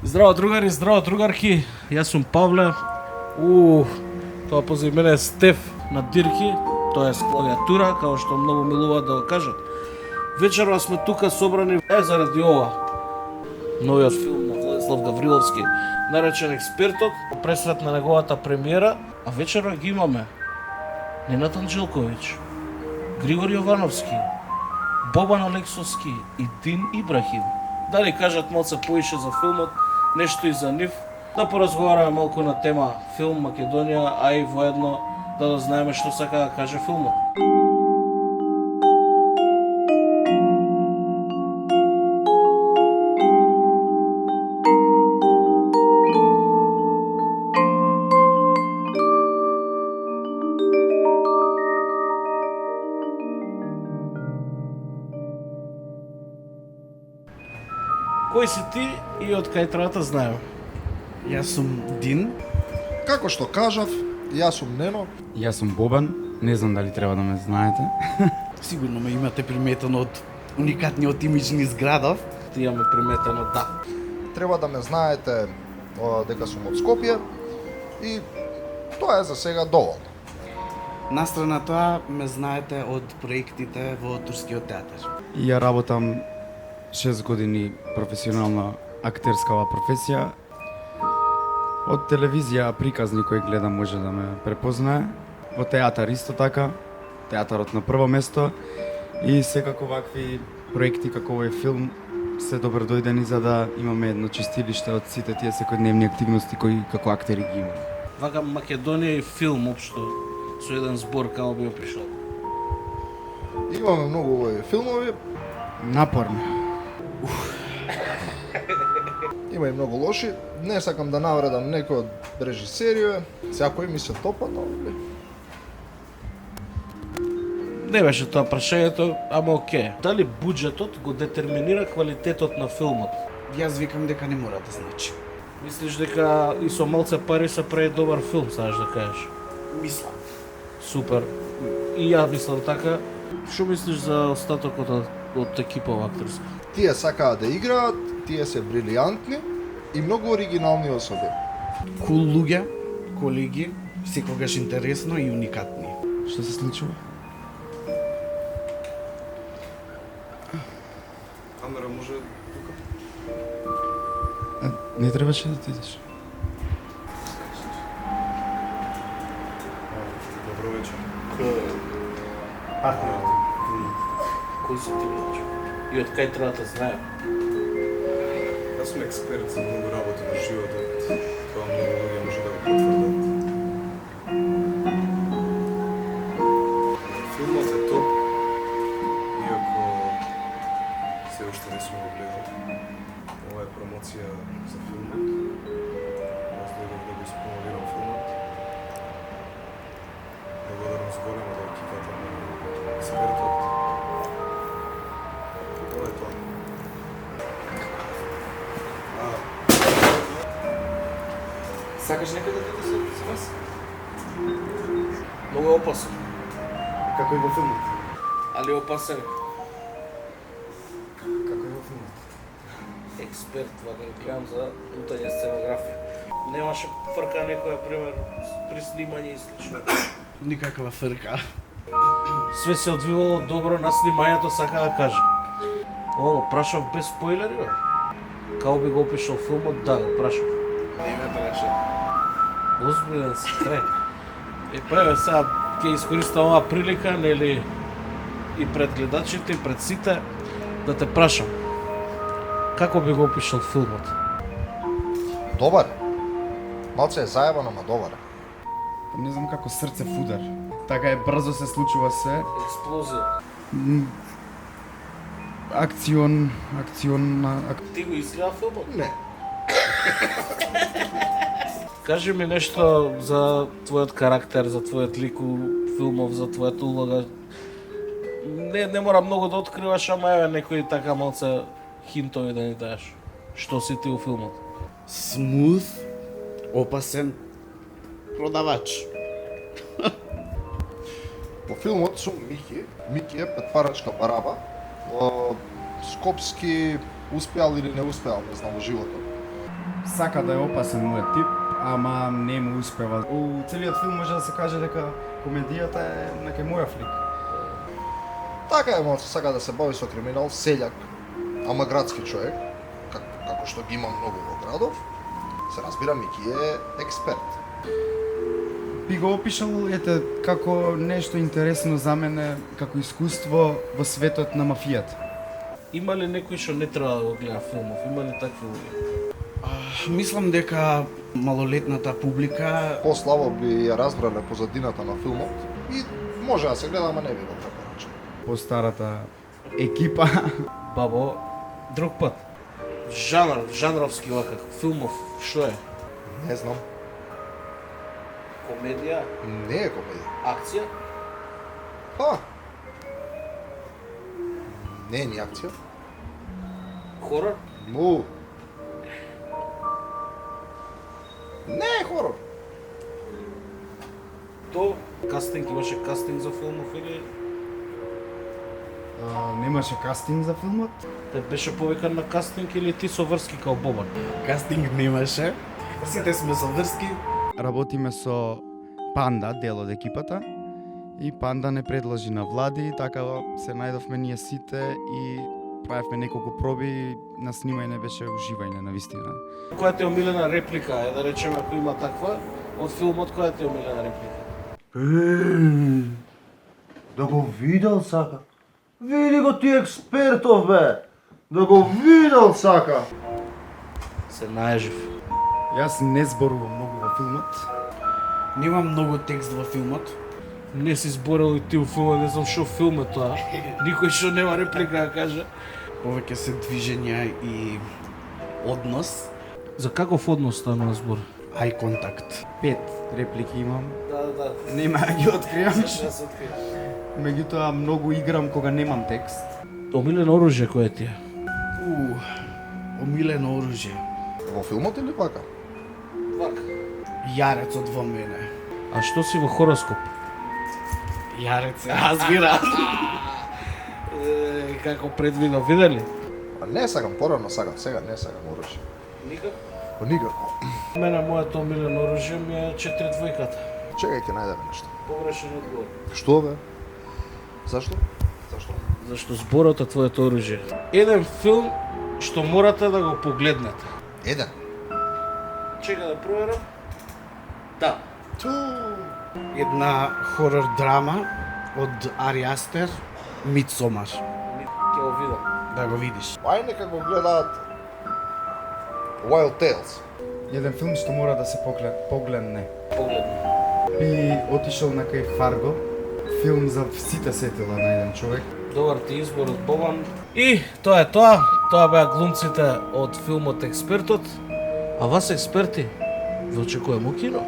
Здраво другари, здраво другарки, јас сум Павле. Тоа позади мене е Стеф на Дирки, тоа е клавиатура, као што многу милуваат да го кажат. Вечерва сме тука собрани заради ова. Новиот филм на Владислав Гавриловски, наречен Експертот, пресрет на неговата премиера, а вечерва ги имаме Ненад Анџелковиќ, Григор Јовановски, Бобан Алексовски и Дин Ибрахим. Да ни кажат малце поише за филмот, нешто и за нив, да поразговараме малку на тема филм Македонија, а и воедно да знаеме што сака да каже филмот. Кој си ти и од кај треба да знаеме? Јас сум Дин. Како што кажав, јас сум Нено. Јас сум Бобан, не знам дали треба да ме знаете. Сигурно ме имате приметено од уникатниот имидж низ градов. Ти имаме приметено, да. Треба да ме знаете дека сум од Скопје и тоа е за сега доволно. Настрана тоа ме знаете од проектите во Турскиот театар. Ја работам 6 години професионална актерскава професија. Од телевизија приказни кој гледа може да ме препознае. Во театар исто така, театарот на прво место и секако вакви проекти како овој филм се добро дојдени за да имаме едно чистилиште од сите тие секојдневни активности кои како актери ги имаме. Вака Македонија и филм општо со еден збор како би опишал. Имаме многу овој филмови, Напорно. има и многу лоши. Не сакам да навредам некој од режисерије, секој ми се топа, но Не беше тоа прашањето, ама оке. Дали буџетот го детерминира квалитетот на филмот? Јас викам дека не мора да значи. Мислиш дека и со малце пари се прави добар филм, сакаш да кажеш? Мислам. Супер. И ја мислам така. Што мислиш за остатокот од екипа актерска? тие сакаат да играат, тие се брилијантни и многу оригинални особи. Кул луѓе, колеги, секогаш интересно и уникатни. Што се случува? Камера може тука? Не требаше да ти идеш. Добро вечер. Кој си ти вече? И од кај треба да знаем? Јас сум експерт за многу работи во животот. Тоа многу луѓе може да го потврдат. Филмот е топ, иако се уште не сум го гледал. Ова е промоција за филмот. Јас дојдов да го спромовирам филмот. Благодарност голема до екипата на експертот. Тоа е тоа. Сакаш некој да дојде со вас? Многу е опасен, Како и во филмот. али опасен. Како и во филмот. Експерт, вака го гледам за путање сценографија. Немаше фрка некоја, пример, при снимање и слично. Никаква фрка. Све се одвивало добро на снимањето, сака да кажа. Ова го прашав без спойлери, бе. Као би го опишал филмот, да, го прашав. Не ме праша. Озбилен си, крај. И преве сега ќе искористам оваа прилика, нели, и пред гледачите, и пред сите, да те прашам. Како би го опишал филмот? Добар. Малце е заебано, ама добар. Не знам како срце в удар. Така е, брзо се случува се. Експлозија. Акцион, Ти го изгледа филмот? Не. Кажи ми нешто за твојот карактер, за твојот лик у филмов, за твојата улога. Не мора многу да откриваш, ама еве некои така малце хинтови да ни даеш. Што си ти у филмот? Смуth, опасен, продавач. Во филмот сум Мики. Мики е петпарачка бараба. Скопски успеал или не успеал, не знам, во животот. сака да е опасен мојот тип, ама не му успева. У целиот филм може да се каже дека комедијата е некај моја флик. Така е, малце сака да се бави со криминал, селјак, ама градски човек, како што ги има многу во градов, се разбира Мики е експерт. Би го опишал ете како нешто интересно за мене, како искуство во светот на мафијата. Има ли некој што не треба да го гледа филмов? Има ли такви луѓе? Мислам дека малолетната публика Пославо би ја разбрале позадината на филмот и може да се гледа, ама не би го препорачал. По старата екипа. Бабо, друг пат. Жанровски вака, филмов, што е? Не знам. Комедија, Не е комедија. акција? Па. Не е ни акција. Хорор? Му. Не е хорор. То кастинг, имаше кастинг за филмов или Немаше кастинг за филмот. те беше повикан на кастинг или ти со врски као Бобан? кастинг немаше. Сите сме со врски. Работиме со Панда, дел од екипата, и Панда не предложи на Влади, така се најдовме ние сите и правевме неколку проби и на снимање беше уживање на вистина. Која ти е омилена реплика, е да речеме ако има таква, од филмот која ти е омилена реплика? Да го видел сака. Види го ти експертов бе. Да го видел сака. Се наежив. Јас не зборувам многу во филмот. Нема многу текст во филмот. Не си зборел и ти у филмот, не знам што филм е тоа. Никој што нема реплика да каже. Повеќе се движења и однос, За каков однос станува збор? eye contact. 5 реплики имам. Да. Нема да ги откриам. Што се открива? Меѓутоа многу играм кога немам текст. Омилено оружје кое ти е? Омилено оружје. Во филмот или вака? Вака. Јарецот во мене. А што си во хороскоп? Јарец се разбира. Како предвидо, видели? А не сакам, порано сакам, сега не сакам оружје. Никако. Па никако. Мене моето омилено оружје ми е 4-2. Чекај ќе најдеме нешто. Погрешен одговор. Што бе? Зашто? Зашто? Зашто зборот е твоето оружје. Еден филм што морате да го погледнете. Еден. Чека да проверам. Да. Една хорор драма од Ари Астер, Мидсомар. Ќе го видам. Да го видиш. Ај нека го гледаат Wild Tales. Еден филм што мора да се погледне. Погледни. Би отишол на кај Фарго, филм за сите сетила на еден човек. Добар ти избор од Бобан. И тоа е тоа. Тоа беа глумците од филмот Експертот. А вас експерти, ве очекуваме у кино.